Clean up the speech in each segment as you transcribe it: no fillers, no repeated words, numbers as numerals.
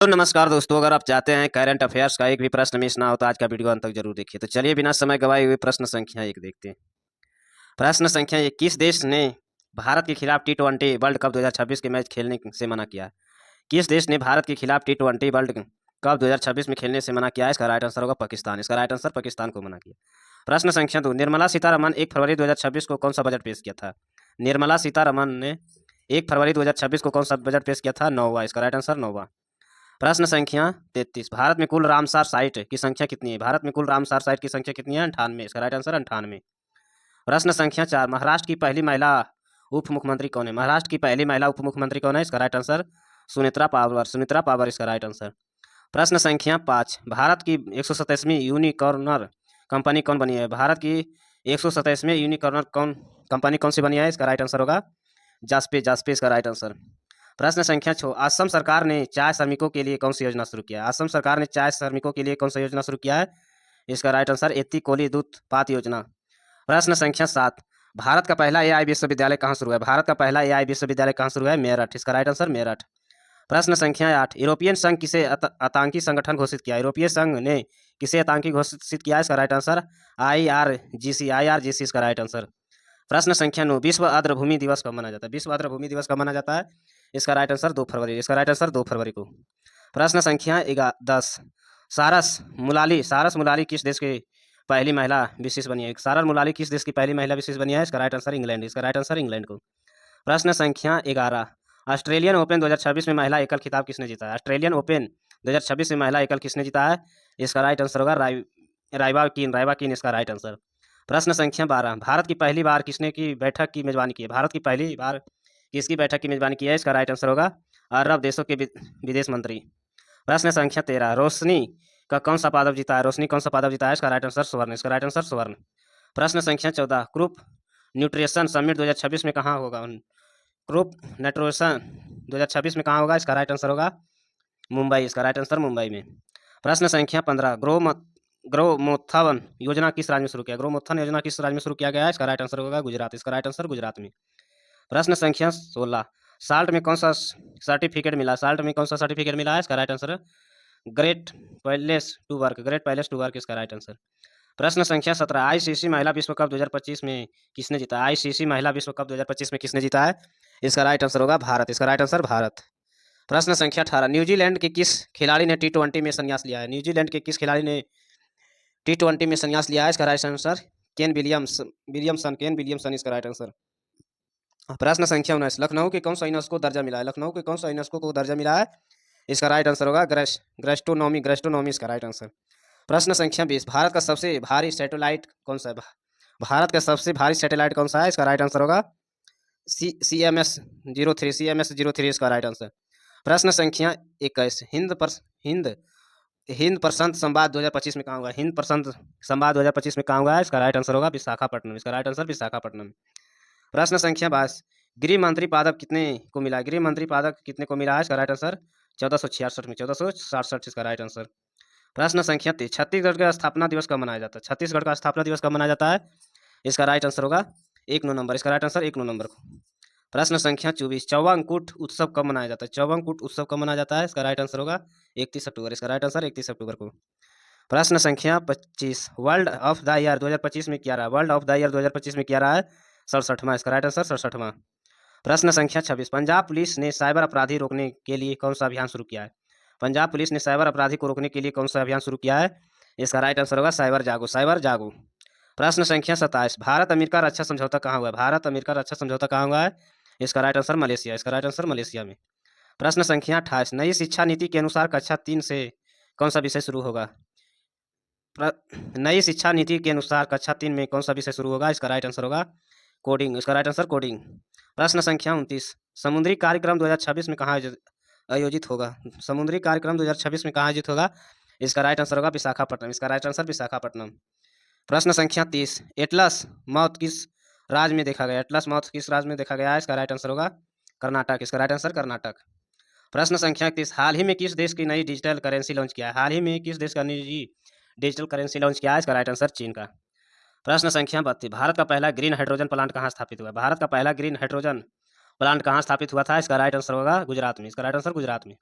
तो नमस्कार दोस्तों, अगर आप चाहते हैं करंट अफेयर्स का एक भी प्रश्न मिस ना हो तो आज का वीडियो अंत तक जरूर देखिए। तो चलिए बिना समय गवाए हुए प्रश्न संख्या 1 देखते हैं। प्रश्न संख्या 1, किस देश ने भारत के खिलाफ टी20 वर्ल्ड कप 2026 के मैच खेलने से मना किया? किस देश ने भारत के खिलाफ टी20 वर्ल्ड कप 2026 में खेलने से मना किया है? इसका राइट आंसर होगा पाकिस्तान। इसका राइट आंसर पाकिस्तान को मना किया। प्रश्न संख्या 2, निर्मला सीतारमन 1 फरवरी 2026 को कौन सा बजट पेश किया था? निर्मला सीतारमन ने 1 फरवरी 2026 को कौन सा बजट पेश किया था? 9वां। इसका राइट आंसर 9वां। प्रश्न संख्या 33, भारत में कुल रामसार साइट की संख्या कितनी है? भारत में कुल रामसार साइट की संख्या कितनी है? 98। इसका राइट आंसर 98। प्रश्न संख्या 4, महाराष्ट्र की पहली महिला उप मुख्यमंत्री कौन है? महाराष्ट्र की पहली महिला उप मुख्यमंत्री कौन है? इसका right answer Sunetra power. Sunetra power इसका राइट आंसर। प्रश्न संख्या 5, भारत की 127वीं यूनिकॉर्नर कंपनी कौन बनी है? भारत की 127वीं यूनिकॉर्नर कंपनी कौन सी बनी है? इसका राइट आंसर होगा जास्पे। जास्पे इसका राइट आंसर। प्रश्न संख्या 6, असम सरकार ने चाय श्रमिकों के लिए कौन सी योजना शुरू किया है? असम सरकार ने चाय श्रमिकों के लिए कौन सा योजना शुरू किया है? इसका राइट आंसर एत्ती कोली दूत पात योजना। प्रश्न संख्या 7, भारत का पहला एआई विश्वविद्यालय कहाँ शुरू है? भारत का पहला एआई विश्वविद्यालय कहाँ शुरू है? मेरठ। इसका राइट आंसर मेरठ। प्रश्न संख्या 8, यूरोपियन संघ किसे आतंकी संगठन घोषित किया? यूरोपीय संघ ने किसे आतंकी घोषित किया? इसका राइट आंसर IRGC। IRGC इसका राइट आंसर। प्रश्न संख्या 9, विश्व आर्द्रभूमि दिवस कब मनाया जाता है? विश्व आर्द्रभूमि दिवस कब मनाया जाता है? इसका राइट आंसर 2 फरवरी। इसका राइट आंसर 2 फरवरी को। प्रश्न संख्या 10, सारस मुलाली किस देश की पहली महिला विशेष बनी है? सारस मुलाली किस देश की पहली महिला विशेष बनी है? इसका राइट आंसर इंग्लैंड। इसका राइट आंसर इंग्लैंड को। प्रश्न संख्या 11, ऑस्ट्रेलियन ओपन 2026 में महिला एकल खिताब किसने जीता है? ऑस्ट्रेलियन ओपन 2026 में महिला एकल किसने जीता है? इसका राइट आंसर होगा राइबा कीन इसका राइट आंसर। प्रश्न संख्या 12, भारत की पहली बार किसने की बैठक की मेजबानी की है? भारत की पहली बार किसकी बैठक की मेजबानी की है? इसका राइट आंसर होगा अरब देशों के विदेश मंत्री। प्रश्न संख्या 13, रोशनी का कौन सा पदक जीता है? रोशनी कौन सा पदक जीता है? इसका राइट आंसर स्वर्ण। इसका राइट आंसर स्वर्ण। प्रश्न संख्या 14, ग्रुप न्यूट्रिशन समिट 2026 में कहाँ होगा? ग्रुप न्यूट्रिशन 2026 में कहाँ होगा? इसका राइट आंसर होगा मुंबई। इसका राइट आंसर मुंबई में। प्रश्न संख्या 15, ग्रोमोत्थान योजना किस राज्य में शुरू किया? ग्रोमोत्थान योजना किस राज्य में शुरू किया गया है? इसका राइट आंसर होगा गुजरात। इसका राइट आंसर गुजरात में। प्रश्न संख्या 16, साल्ट में कौन सा सर्टिफिकेट मिला? साल्ट में कौन सा सर्टिफिकेट मिला है? इसका right answer great palace to work. Great palace to work इसका राइट आंसर। प्रश्न संख्या 17, आईसीसी महिला विश्व कप 2025 में किसने जीता? आईसीसी महिला विश्व कप 2025 में किसने जीता है? इसका राइट आंसर होगा भारत। इसका राइट आंसर भारत। प्रश्न संख्या 18, न्यूजीलैंड के किस खिलाड़ी ने टी20 में संन्यास लिया है? न्यूजीलैंड के किस खिलाड़ी ने टी20 में संन्यास लिया है? इसका राइट आंसर केन विलियमसन इसका राइट आंसर। प्रश्न संख्या 19, लखनऊ के कौन सा यूनेस्को दर्जा मिला है? लखनऊ के कौन सा यूनेस्को को दर्जा मिला है? इसका राइट आंसर होगा ग्रेस्टोनोमी इसका राइट आंसर। प्रश्न संख्या 20, भारत का सबसे भारी सैटेलाइट कौन सा है? भारत का सबसे भारी सैटेलाइट कौन सा है? इसका राइट आंसर होगा CMS-03 इसका राइट आंसर। प्रश्न संख्या 21, हिंद प्रशांत संवाद 2025 में कहाँ होगा? हिंद प्रशांत संवाद 2025 में कहाँ होगा? इसका राइट आंसर होगा विशाखापट्टनम। इसका राइट आंसर विशाखापट्टनम। प्रश्न संख्या 22, गृह मंत्री पदक कितने को मिला? गृह मंत्री पदक कितने को मिला है? इसका राइट आंसर 1466 में। 1467 इसका राइट आंसर। प्रश्न संख्या 23, छत्तीसगढ़ का स्थापना दिवस कब मनाया जाता है? छत्तीसगढ़ का स्थापना दिवस कब मनाया जाता है? इसका राइट आंसर होगा 1 नवंबर। इसका राइट आंसर 1 नवंबर को। प्रश्न संख्या 24, चौवांकुट उत्सव कब मनाया जाता है? चौवांकुट उत्सव कब मनाया जाता है? इसका राइट आंसर होगा 31 अक्टूबर। इसका राइट आंसर 31 अक्टूबर को। प्रश्न संख्या 25, वर्ल्ड ऑफ द ईयर 2025 में क्या रहा? वर्ल्ड ऑफ द ईयर 2025 में क्या रहा है? 67वां। इसका राइट आंसर 67वां। प्रश्न संख्या 26, पंजाब पुलिस ने साइबर अपराधी रोकने के लिए कौन सा अभियान शुरू किया है? पंजाब पुलिस ने साइबर अपराधी को रोकने के लिए कौन सा अभियान शुरू किया है? इसका राइट आंसर होगा साइबर जागो। साइबर जागो। प्रश्न संख्या 27, भारत अमेरिका रक्षा समझौता कहाँ हुआ है? भारत अमेरिका रक्षा समझौता कहाँ हुआ है? इसका राइट आंसर मलेशिया। इसका राइट आंसर मलेशिया में। प्रश्न संख्या 28, नई शिक्षा नीति के अनुसार कक्षा 3 से कौन सा विषय शुरू होगा? नई शिक्षा नीति के अनुसार कक्षा 3 में कौन सा विषय शुरू होगा? इसका राइट आंसर होगा कोडिंग। इसका राइट आंसर कोडिंग। प्रश्न संख्या 29, समुद्री कार्यक्रम 2026 में कहाँ आयोजित होगा? समुद्री कार्यक्रम 2026 में कहाँ आयोजित होगा? इसका राइट आंसर होगा विशाखापट्टनम। इसका राइट आंसर विशाखापट्टनम। प्रश्न संख्या 30, एटलस माउथ किस राज्य में देखा गया? एटलस माउथ किस राज्य में देखा गया है? इसका राइट आंसर होगा कर्नाटक। इसका राइट आंसर कर्नाटक। प्रश्न संख्या 31, हाल ही में किस देश की नई डिजिटल करेंसी लॉन्च किया है? हाल ही में किस देश का नई डिजिटल करेंसी लॉन्च किया है? इसका राइट आंसर चीन का। प्रश्न संख्या 32, भारत का पहला ग्रीन हाइड्रोजन प्लांट कहाँ स्थापित हुआ? भारत का पहला ग्रीन हाइड्रोजन प्लांट कहाँ स्थापित हुआ था? इसका राइट आंसर होगा गुजरात में। इसका राइट आंसर गुजरात में।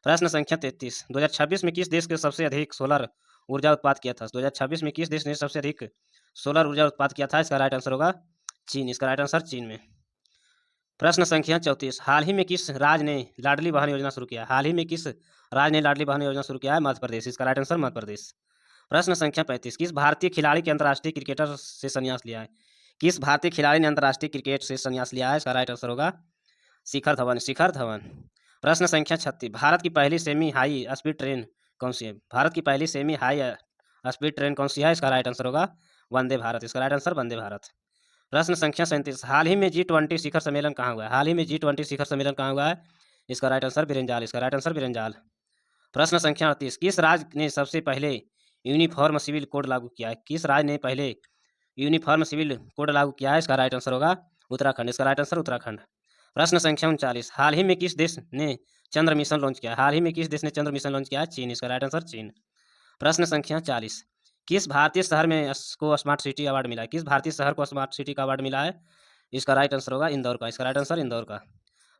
प्रश्न संख्या 33, 2026 में किस देश के सबसे अधिक सोलर ऊर्जा उत्पाद किया था? 2026 में किस देश ने सबसे अधिक सोलर ऊर्जा उत्पाद किया था? इसका राइट आंसर होगा चीन। इसका राइट आंसर चीन में। प्रश्न संख्या 34, हाल ही में किस राज्य ने लाडली बहन योजना शुरू किया? हाल ही में किस राज्य ने लाडली बहन योजना शुरू किया है? मध्य प्रदेश। इसका राइट आंसर मध्य प्रदेश। प्रश्न संख्या 35, किस भारतीय खिलाड़ी के अंतर्राष्ट्रीय क्रिकेटर से संन्यास लिया है? किस भारतीय खिलाड़ी ने अंतर्राष्ट्रीय क्रिकेट से संन्यास लिया है? इसका राइट आंसर होगा शिखर धवन। शिखर धवन। प्रश्न संख्या 36, भारत की पहली सेमी हाई स्पीड ट्रेन कौन सी है? भारत की पहली सेमी हाई स्पीड ट्रेन कौन सी है? इसका राइट आंसर होगा वंदे भारत। इसका राइट आंसर वंदे भारत। प्रश्न संख्या 37, हाल ही में G20 शिखर सम्मेलन कहाँ हुआ है? हाल ही में G20 शिखर सम्मेलन कहाँ हुआ है? इसका राइट आंसर बिरंजाल। इसका राइट आंसर बिरंजाल। प्रश्न संख्या 38, किस राज्य ने सबसे पहले यूनिफॉर्म सिविल कोड लागू किया है? किस राज्य ने पहले यूनिफॉर्म सिविल कोड लागू किया है? इसका राइट आंसर होगा उत्तराखंड। इसका राइट आंसर उत्तराखंड। प्रश्न संख्या 39, हाल ही में किस देश ने चंद्र मिशन लॉन्च किया? हाल ही में किस देश ने चंद्र मिशन लॉन्च किया है? चीन। इसका राइट आंसर चीन। प्रश्न संख्या 40, किस भारतीय शहर में को स्मार्ट सिटी अवार्ड मिला है? किस भारतीय शहर को स्मार्ट सिटी का अवार्ड मिला है? इसका राइट आंसर होगा इंदौर का। इसका राइट आंसर इंदौर का।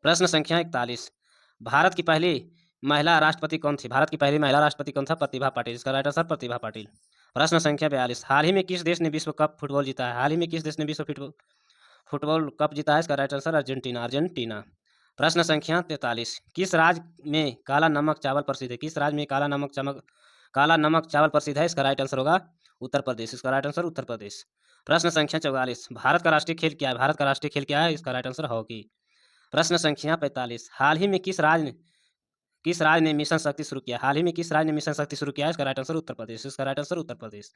प्रश्न संख्या 41, भारत की पहली महिला राष्ट्रपति कौन थी? भारत की पहली महिला राष्ट्रपति कौन था? प्रतिभा पाटिल। इसका राइट आंसर प्रतिभा पाटिल। प्रश्न संख्या 42, हाल ही में किस देश ने विश्व कप फुटबॉल जीता है? हाल ही में किस देश ने विश्व फुटबॉल कप जीता है? इसका राइट आंसर अर्जेंटीना। अर्जेंटीना। प्रश्न संख्या 43, किस राज्य में काला नमक चावल प्रसिद्ध है? किस राज्य में काला नमक चावल प्रसिद्ध है? इसका राइट आंसर होगा उत्तर प्रदेश। इसका राइट आंसर उत्तर प्रदेश। प्रश्न संख्या 44, भारत का राष्ट्रीय खेल क्या है? भारत का राष्ट्रीय खेल क्या है? इसका राइट आंसर हॉकी। प्रश्न संख्या 45, हाल ही में किस राज्य ने मिशन शक्ति शुरू किया? हाल ही में किस राज्य ने मिशन शक्ति शुरू किया है? इसका राइट आंसर उत्तर प्रदेश। इसका राइट आंसर उत्तर प्रदेश।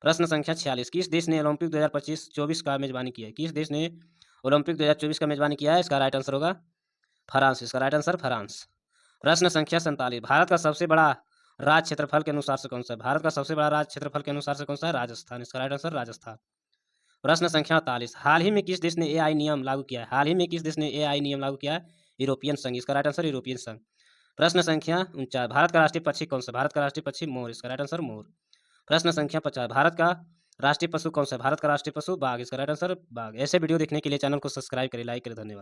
प्रश्न संख्या 46, किस देश ने ओलंपिक 2025-24 का मेजबानी किया है? किस देश ने ओलंपिक 2024 का मेजबानी किया है? इसका राइट आंसर होगा फ्रांस। इसका राइट आंसर फ्रांस। प्रश्न संख्या 47, भारत का सबसे बड़ा राज्य क्षेत्रफल के अनुसार से कौन सा है? भारत का सबसे बड़ा राज्य क्षेत्रफल के अनुसार से कौन सा है? राजस्थान। इसका राइट आंसर राजस्थान। प्रश्न संख्या 48, हाल ही में किस देश ने एआई नियम लागू किया है? हाल ही में किस देश ने एआई नियम लागू किया है? यूरोपियन संघ। इसका राइट आंसर यूरोपियन संघ। प्रश्न संख्या 49, भारत का राष्ट्रीय पक्षी कौन सा? भारत का राष्ट्रीय पक्षी मोर। इसका राइट आंसर मोर। प्रश्न संख्या 50, भारत का राष्ट्रीय पशु कौन सा है? भारत का राष्ट्रीय पशु बाघ। इसका राइट आंसर बाघ। ऐसे वीडियो देखने के लिए चैनल को सब्सक्राइब करें, लाइक करें। धन्यवाद।